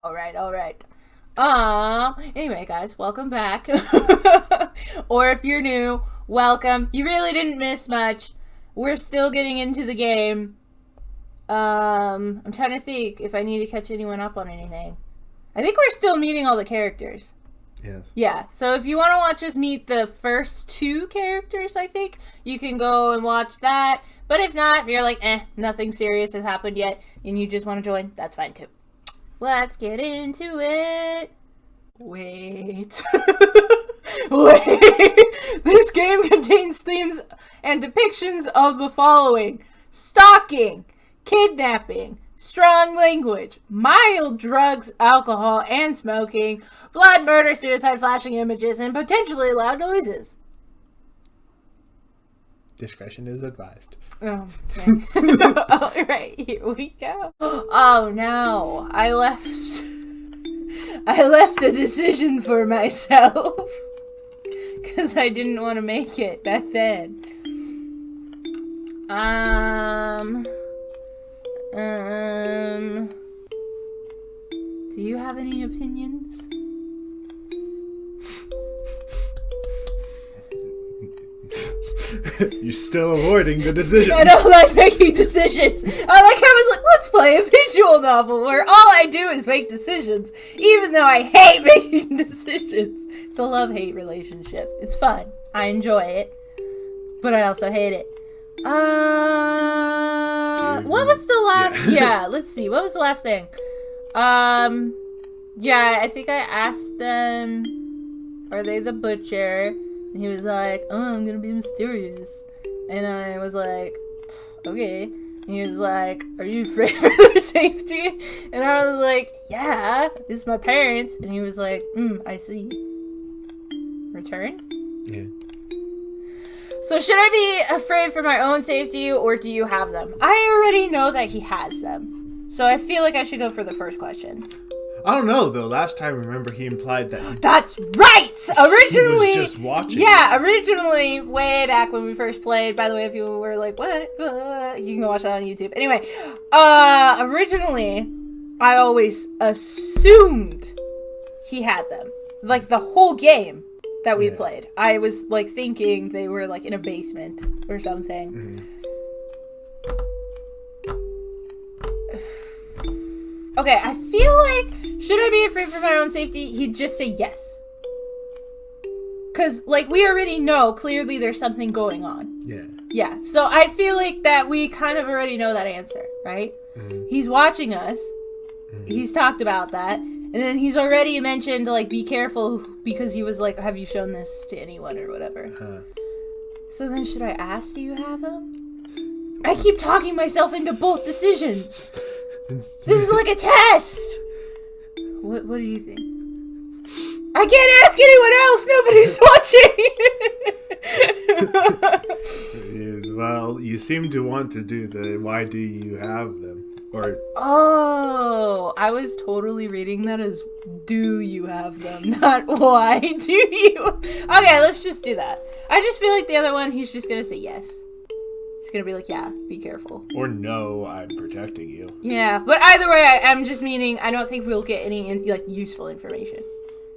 All right, all right. Anyway, guys, welcome back. Or if you're new, welcome. You really didn't miss much. We're still getting into the game. I'm trying to think if I need to catch anyone up on anything. I think we're still meeting all the characters. Yes. Yeah, so if you want to watch us meet the first two characters, I think, you can go and watch that. But if not, if you're like, nothing serious has happened yet, and you just want to join, that's fine too. Let's get into it. Wait. Wait. This game contains themes and depictions of the following: stalking, kidnapping, strong language, mild drugs, alcohol, and smoking, blood, murder, suicide, flashing images, and potentially loud noises. Discretion is advised. Oh, okay. All right, here we go. Oh no, I left a decision for myself because I didn't want to make it back then. Do you have any opinions? You're still avoiding the decision. I don't like making decisions. I like how I was like, let's play a visual novel where all I do is make decisions, even though I hate making decisions. It's a love-hate relationship. It's fun. I enjoy it, but I also hate it. What was the last? Yeah, let's see. What was the last thing? Yeah, I think I asked them, are they the butcher? And he was like, oh, I'm gonna be mysterious. And I was like, okay. And he was like, are you afraid for their safety? And I was like, yeah, it's my parents. And he was like, I see. Return? Yeah. So should I be afraid for my own safety, or do you have them? I already know that he has them. So I feel like I should go for the first question. I don't know, though. Last time, remember, he implied that That's right! Originally... he was just watching. Yeah, originally, way back when we first played, by the way, if you were like, what? You can go watch that on YouTube. Anyway, originally, I always assumed he had them. Like, the whole game that we played. I was, like, thinking they were, like, in a basement or something. Mm-hmm. Okay, I feel like, should I be afraid for my own safety? He'd just say yes. Because, like, we already know, clearly there's something going on. Yeah. Yeah, so I feel like that we kind of already know that answer, right? Mm-hmm. He's watching us. Mm-hmm. He's talked about that. And then he's already mentioned, like, be careful, because he was like, have you shown this to anyone or whatever? So then should I ask, do you have them? I keep talking myself into both decisions. This is like a test! What do you think? I can't ask anyone else! Nobody's watching! Well, you seem to want to do the why do you have them? Or oh, I was totally reading that as do you have them, not why do you? Okay, let's just do that. I just feel like the other one, he's just gonna say yes. He's gonna be like, yeah, be careful. Or no, I'm protecting you. Yeah, but either way, I'm just meaning I don't think we'll get any, like, useful information.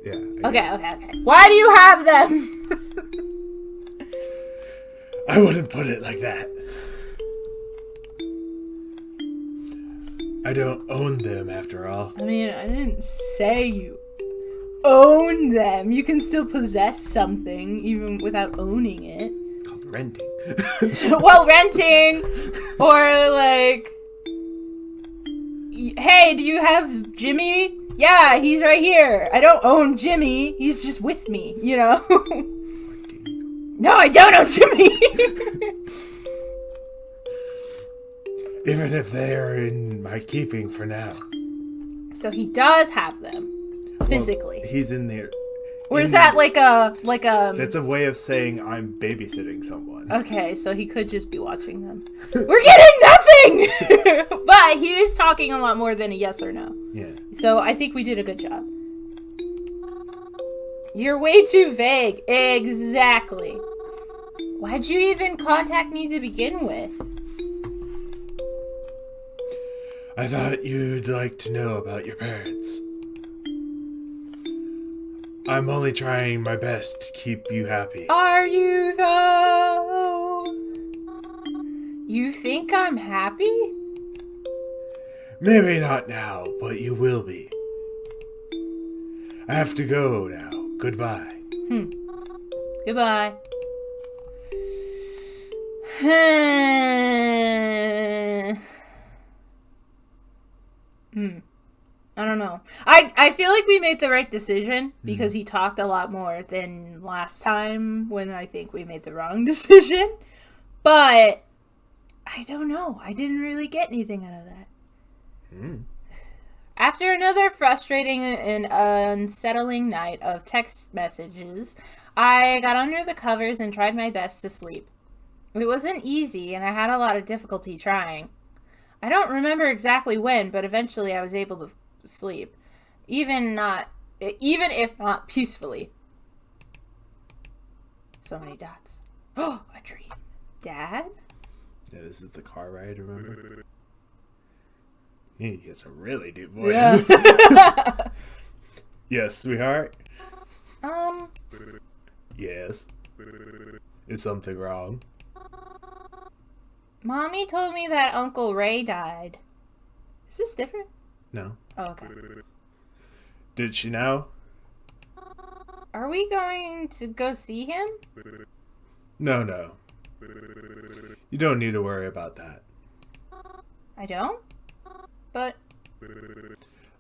Yeah. Okay. Why do you have them? I wouldn't put it like that. I don't own them, after all. I mean, I didn't say you own them. You can still possess something, even without owning it. It's called renting. Well, renting, or like, hey, do you have Jimmy? Yeah, he's right here. I don't own Jimmy. He's just with me, you know? No, I don't own Jimmy. Even if they are in my keeping for now. So he does have them, physically. Well, he's in there. Or is that like a... That's a way of saying I'm babysitting someone. Okay, so he could just be watching them. We're getting nothing! But he is talking a lot more than a yes or no. Yeah. So I think we did a good job. You're way too vague. Exactly. Why'd you even contact me to begin with? I thought you'd like to know about your parents. I'm only trying my best to keep you happy. Are you, though? You think I'm happy? Maybe not now, but you will be. I have to go now. Goodbye. Goodbye. I don't know. I feel like we made the right decision because he talked a lot more than last time when I think we made the wrong decision. But I don't know. I didn't really get anything out of that. After another frustrating and unsettling night of text messages, I got under the covers and tried my best to sleep. It wasn't easy, and I had a lot of difficulty trying. I don't remember exactly when, but eventually I was able to sleep, even if not peacefully. So many dots. Oh, a dream. Dad? Yeah, this is the car ride, remember? He gets a really deep voice. Yeah. Yes, sweetheart? Um, Yes. Is something wrong? Mommy told me that Uncle Ray died. Is this different? No. Oh, okay. Did she know? Are we going to go see him? No. You don't need to worry about that. I don't? But,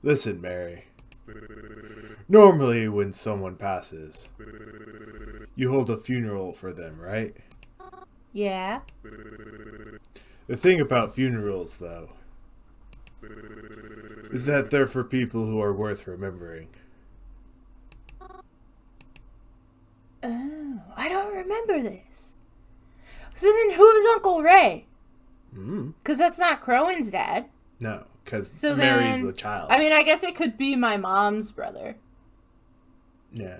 Listen, Mary. Normally, when someone passes, you hold a funeral for them, right? yeah. The thing about funerals, though, is that they're for people who are worth remembering. Oh, I don't remember this. So then who is Uncle Ray? Because that's not Crowan's dad. No, because So Mary's then, the child. I mean, I guess it could be my mom's brother, Yeah.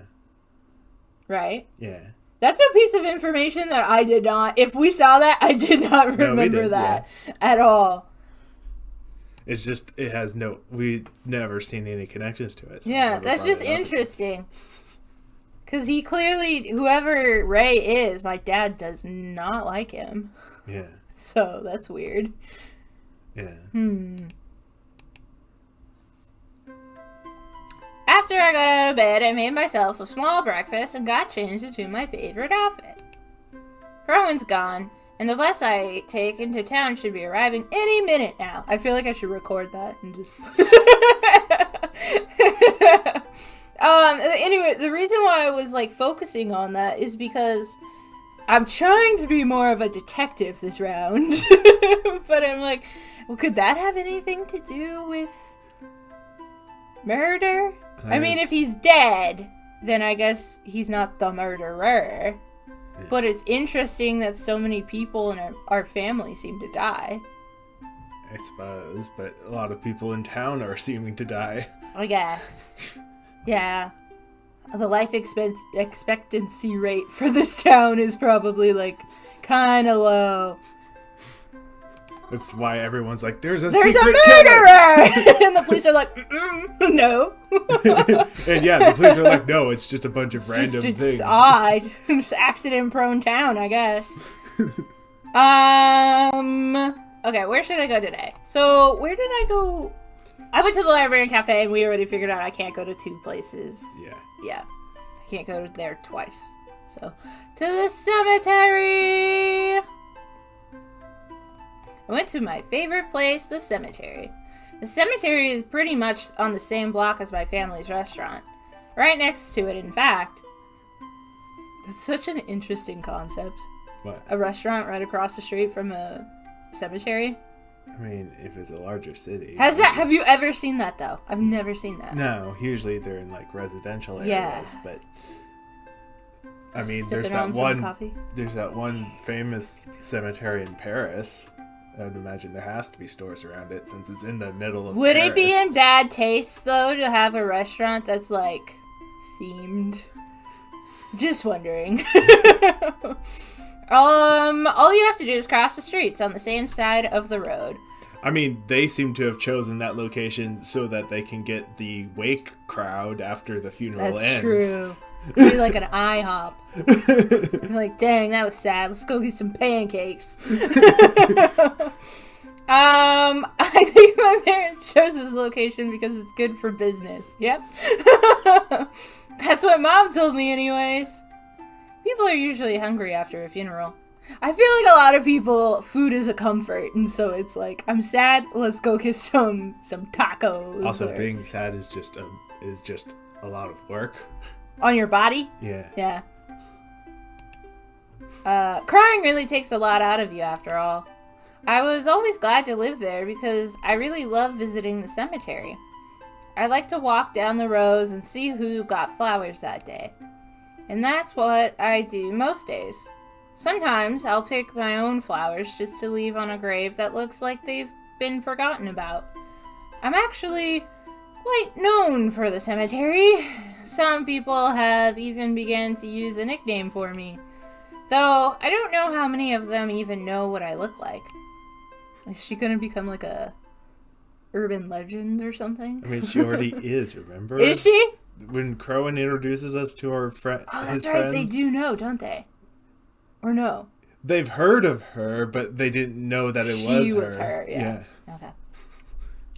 right? Yeah. That's a piece of information that I did not, if we saw that, I did not remember that at all. It's just, it has no, we've never seen any connections to it. So Yeah, that's just interesting. Because he clearly, whoever Ray is, my dad does not like him. Yeah. So that's weird. Yeah. After I got out of bed, I made myself a small breakfast and got changed into my favorite outfit. Crowan's gone, and the bus I take into town should be arriving any minute now. I feel like I should record that and just... Anyway, the reason why I was, like, focusing on that is because I'm trying to be more of a detective this round. But I'm like, well, could that have anything to do with murder? I mean, if he's dead, then I guess he's not the murderer. Yeah. But it's interesting that so many people in our family seem to die. I suppose, but a lot of people in town are seeming to die. I guess. Yeah. The life expectancy rate for this town is probably, like, kind of low. That's why everyone's like, there's a murderer! And the police are like, no. And yeah, the police are like, no, it's just a bunch of random things. It's odd. It's accident-prone town, I guess. Okay, where should I go today? So, where did I go? I went to the library and cafe, and we already figured out I can't go to two places. Yeah. Yeah. I can't go there twice. So, to the cemetery! I went to my favorite place, the cemetery. The cemetery is pretty much on the same block as my family's restaurant. Right next to it, in fact. That's such an interesting concept. What? A restaurant right across the street from a cemetery. I mean, if it's a larger city. Have you ever seen that, though? I've never seen that. No, usually they're in, like, residential areas, but... I mean, there's that one famous cemetery in Paris. I would imagine there has to be stores around it since it's in the middle of Would Paris. it be in bad taste, though, to have a restaurant that's, like, themed? Just wondering. All you have to do is cross the streets on the same side of the road. I mean, they seem to have chosen that location so that they can get the wake crowd after the funeral ends. That's true. Be like an IHOP. Like, dang, that was sad. Let's go get some pancakes. I think my parents chose this location because it's good for business. Yep. That's what Mom told me anyways. People are usually hungry after a funeral. I feel like a lot of people, food is a comfort, and so it's like, I'm sad, let's go get some tacos. Also, being sad is just a lot of work. On your body? Yeah. Yeah. Crying really takes a lot out of you after all. I was always glad to live there because I really love visiting the cemetery. I like to walk down the rows and see who got flowers that day. And that's what I do most days. Sometimes I'll pick my own flowers just to leave on a grave that looks like they've been forgotten about. I'm actually quite known for the cemetery. Some people have even begun to use a nickname for me. Though I don't know how many of them even know what I look like. Is she gonna become like a urban legend or something? I mean, she already is, remember? Is she? When Crowan introduces us to our friend, oh, that's right. Friends, they do know, don't they? Or no? They've heard of her, but they didn't know that she was her. Yeah. Okay.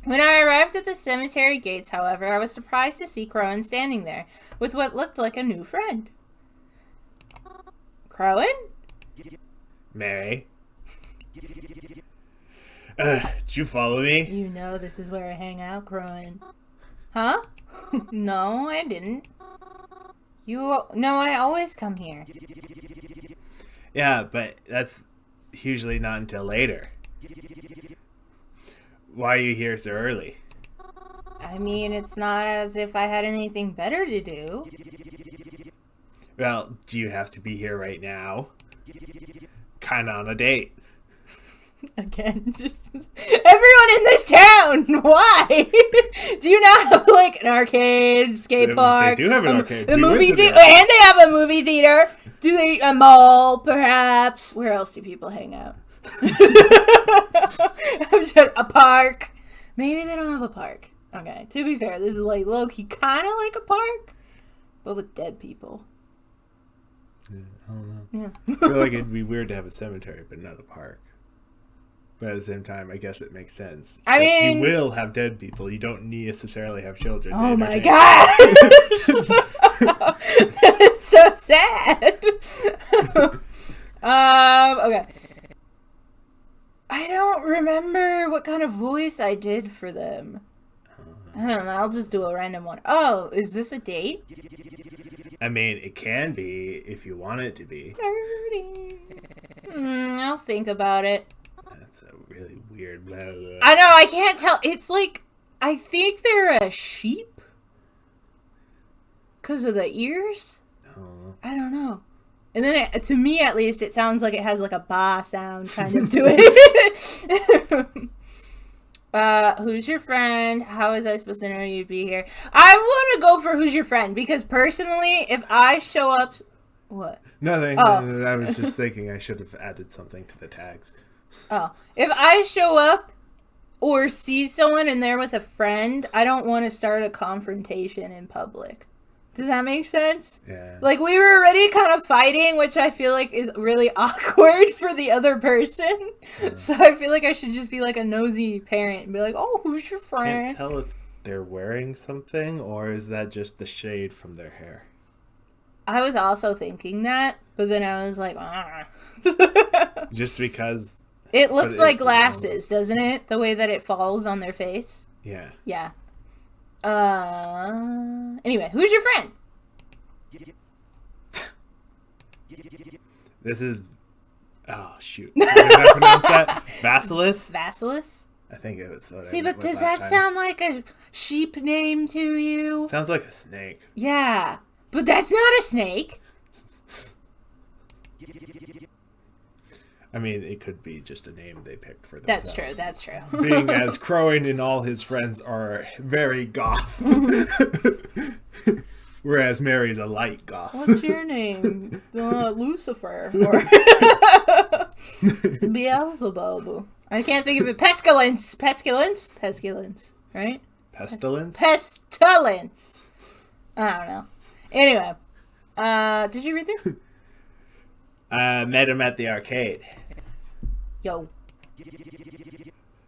When I arrived at the cemetery gates, however, I was surprised to see Crowan standing there with what looked like a new friend. Crowan? Mary? Did you follow me? You know this is where I hang out, Crowan. Huh? No, I didn't. You know I always come here. Yeah, but that's usually not until later. Why are you here so early? I mean, it's not as if I had anything better to do. Well, do you have to be here right now? Kinda on a date. Again, just everyone in this town. Why? Do you not have like an arcade, skate park? They do have an arcade. The movie theater, and they have a movie theater. Do they a mall, perhaps? Where else do people hang out? I'm sure a park. Maybe they don't have a park. Okay, to be fair, this is like low-key kind of like a park, but with dead people. Yeah, I don't know. Yeah. I feel like it'd be weird to have a cemetery, but not a park. But at the same time, I guess it makes sense. I mean, you will have dead people. You don't necessarily have children. Oh my god! That is so sad. Okay. I don't remember what kind of voice I did for them. I don't know. I'll just do a random one. Oh, is this a date? I mean, it can be if you want it to be. I'll think about it. That's a really weird. Blah, blah. I know. I can't tell. It's like I think they're a sheep because of the ears. Oh. I don't know. And then, to me at least, it sounds like it has like a ba sound kind of to it. Who's your friend? How was I supposed to know you'd be here? I want to go for who's your friend because personally, if I show up, what? Nothing. Oh. I was just thinking I should have added something to the tags. Oh, if I show up or see someone and they're with a friend, I don't want to start a confrontation in public. Does that make sense? Yeah. Like, we were already kind of fighting, which I feel like is really awkward for the other person. Yeah. So I feel like I should just be like a nosy parent and be like, oh, who's your friend? Can't tell if they're wearing something or is that just the shade from their hair? I was also thinking that, but then I was like, Just because... It looks like glasses, doesn't it? The way that it falls on their face. Yeah. Yeah. Anyway, who's your friend? This is... Oh, shoot. How did I pronounce that? Basilis? Basilis? I think it was what See, but does that sound like a sheep name to you? Sounds like a snake. Yeah, but that's not a snake. I mean, it could be just a name they picked for themselves. That's true. Being as Crowan and all his friends are very goth. Whereas Mary's a light goth. What's your name? Lucifer. Or Beelzebub. I can't think of it. Pestilence, right? Pestilence? Pestilence. I don't know. Anyway, did you read this? Met him at the arcade. Yo.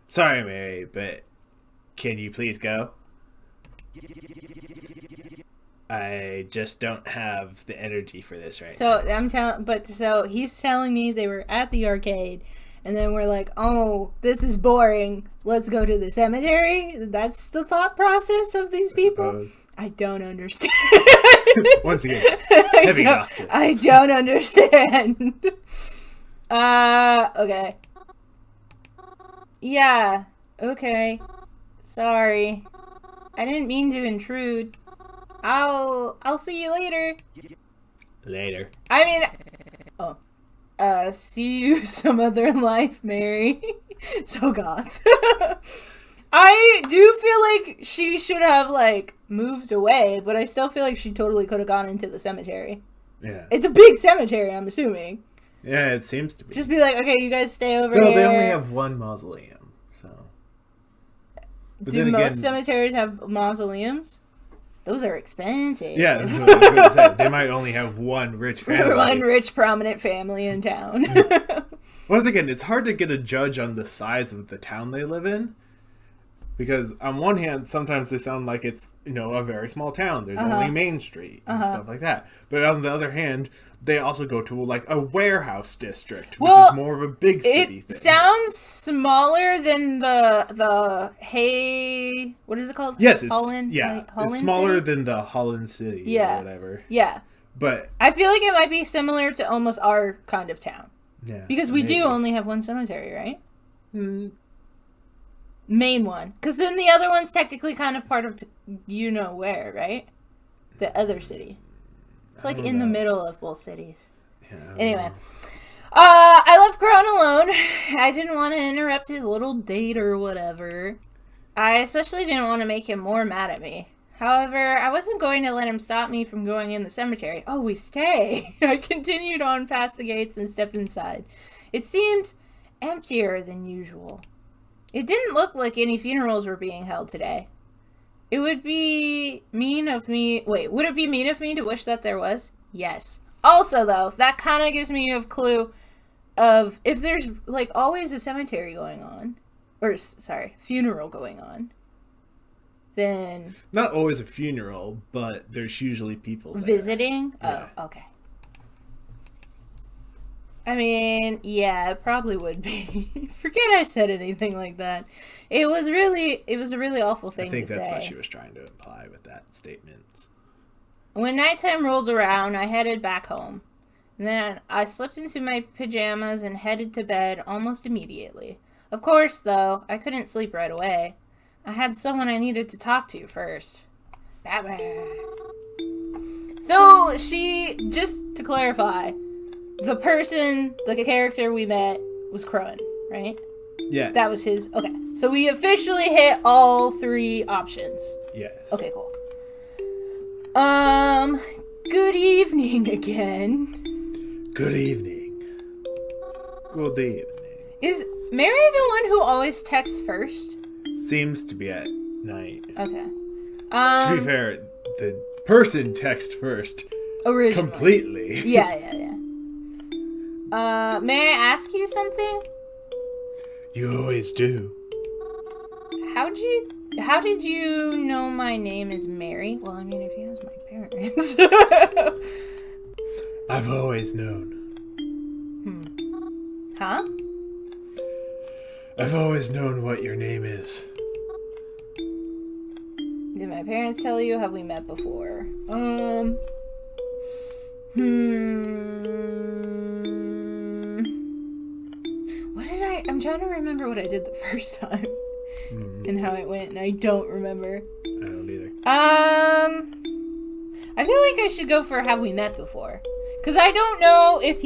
Sorry, Mary, but can you please go? I just don't have the energy for this right now. So he's telling me they were at the arcade, and then we're like, oh, this is boring. Let's go to the cemetery. That's the thought process of these people. I don't understand. Once again, heavy gospel. I don't understand. Okay. Yeah. Okay. Sorry. I didn't mean to intrude. I'll see you later. Later. I mean, see you some other life, Mary. So goth. I do feel like she should have, like, moved away, but I still feel like she totally could have gone into the cemetery. Yeah. It's a big cemetery, I'm assuming. Yeah, it seems to be. Just be like, okay, you guys stay over here. No, they only have one mausoleum, so. But do most cemeteries have mausoleums? Those are expensive. Yeah, that's what I was going to say. They might only have one rich family. One rich, prominent family in town. Once again, it's hard to get a judge on the size of the town they live in. Because on one hand, sometimes they sound like it's, a very small town. There's only Main Street and stuff like that. But on the other hand, they also go to, like, a warehouse district, which is more of a big city thing. It sounds smaller than the what is it called? Yes, it's Holland smaller City? than the Holland City or whatever. Yeah. But I feel like it might be similar to almost our kind of town. Yeah. Because we do only have one cemetery, right? Mm. Main one. Because then the other one's technically kind of part of where, right? The other city. It's like in the middle of both cities. Yeah, anyway. I left Crone alone. I didn't want to interrupt his little date or whatever. I especially didn't want to make him more mad at me. However, I wasn't going to let him stop me from going in the cemetery. Oh, we stay. I continued on past the gates and stepped inside. It seemed emptier than usual. It didn't look like any funerals were being held today. It would be mean of me... Wait, would it be mean of me to wish that there was? Yes. Also, though, that kind of gives me a clue of if there's, like, always a cemetery going on. Or, sorry, funeral going on. Then... Not always a funeral, but there's usually people there. Visiting? Yeah. Oh, okay. I mean, yeah, it probably would be. Forget I said anything like that. It was a really awful thing to say. I think that's what she was trying to imply with that statement. When nighttime rolled around, I headed back home. And then I slipped into my pajamas and headed to bed almost immediately. Of course, though, I couldn't sleep right away. I had someone I needed to talk to first. Batman. So, just to clarify, the character we met was Crone, right? Yeah. That was his. Okay. So we officially hit all 3 options. Yeah. Okay, cool. Good evening again. Good evening. Good evening. Is Mary the one who always texts first? Seems to be at night. Okay. To be fair, the person texts first. Originally. Completely. Yeah. May I ask you something? You always do. How did you know my name is Mary? Well, I mean, if you ask my parents. I've always known. Huh? I've always known what your name is. Did my parents tell you? Have we met before? I'm trying to remember what I did the first time. And how it went, and I don't remember. I don't either. I feel like I should go for have we met before. Because I don't know if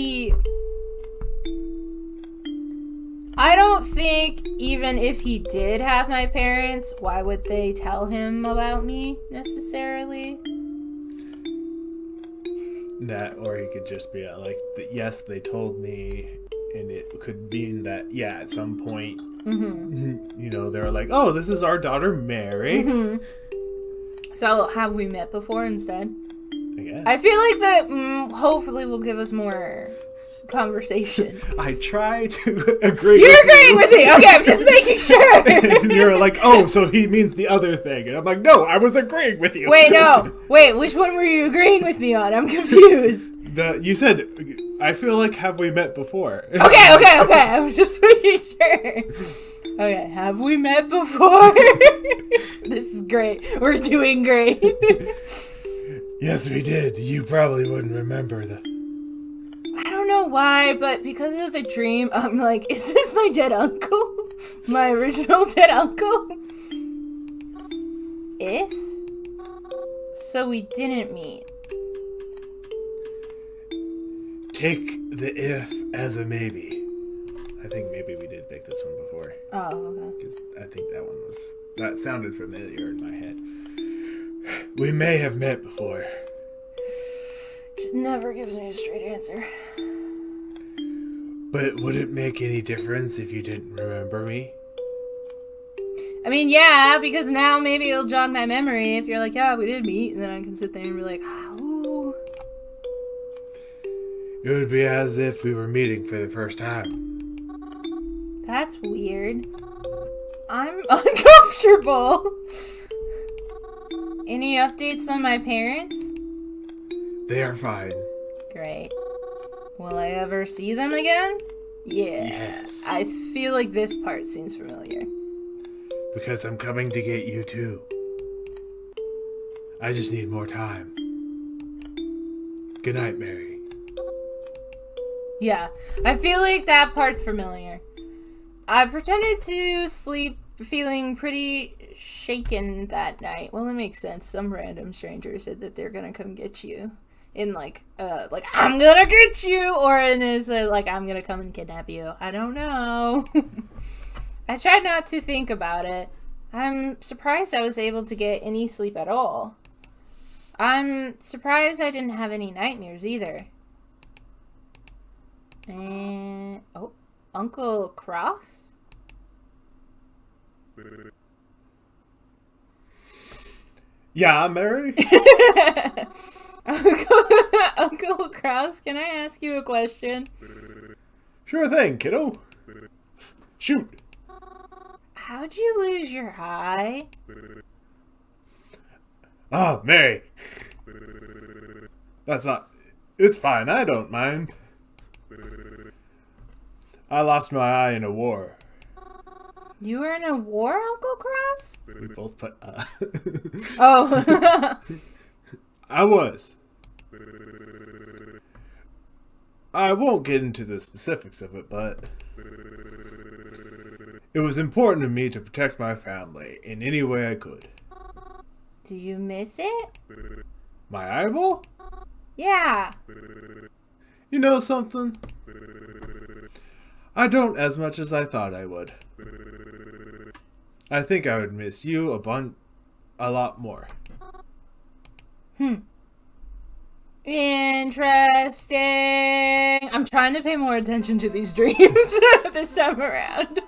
I don't think even if he did have my parents, why would they tell him about me necessarily? That, or he could just be like, yes, they told me, and it could mean that, yeah, at some point, you know, they're like, oh, this is our daughter Mary. So, have we met before instead? Yeah. I feel like that hopefully will give us more conversation. I try to agree. You're agreeing with me. Okay, I'm just making sure. And you're like, oh, so he means the other thing. And I'm like, no, I was agreeing with you. Wait, no. Wait, which one were you agreeing with me on? I'm confused. You said, I feel like, have we met before? Okay. I'm just making sure. Okay, have we met before? This is great. We're doing great. Yes, we did. You probably wouldn't remember the... I don't know why, but because of the dream, I'm like, is this my dead uncle? My original dead uncle? If? So we didn't meet. Take the if as a maybe. I think maybe we did make this one before. Oh, okay. Because I think that sounded familiar in my head. We may have met before. Just never gives me a straight answer. But would it make any difference if you didn't remember me? I mean, yeah, because now maybe it'll jog my memory if you're like, yeah, we did meet, and then I can sit there and be like, ooh. It would be as if we were meeting for the first time. That's weird. I'm uncomfortable. Any updates on my parents? They are fine. Great. Will I ever see them again? Yeah. Yes. I feel like this part seems familiar. Because I'm coming to get you too. I just need more time. Good night, Mary. Yeah, I feel like that part's familiar. I pretended to sleep feeling pretty shaken that night. Well, it makes sense. Some random stranger said that they're gonna come get you. In like I'm gonna get you, or in his like I'm gonna come and kidnap you. I don't know. I tried not to think about it. I'm surprised I was able to get any sleep at all. I'm surprised I didn't have any nightmares either. And oh, Uncle Cross? Yeah, Mary? Uncle Cross, can I ask you a question? Sure thing, kiddo. Shoot. How'd you lose your eye? Oh, Mary. That's not... It's fine, I don't mind. I lost my eye in a war. You were in a war, Uncle Cross? We both put, Oh. I was. I won't get into the specifics of it, but... It was important to me to protect my family in any way I could. Do you miss it? My eyeball? Yeah. You know something? I don't as much as I thought I would. I think I would miss you a lot more. Interesting. I'm trying to pay more attention to these dreams this time around.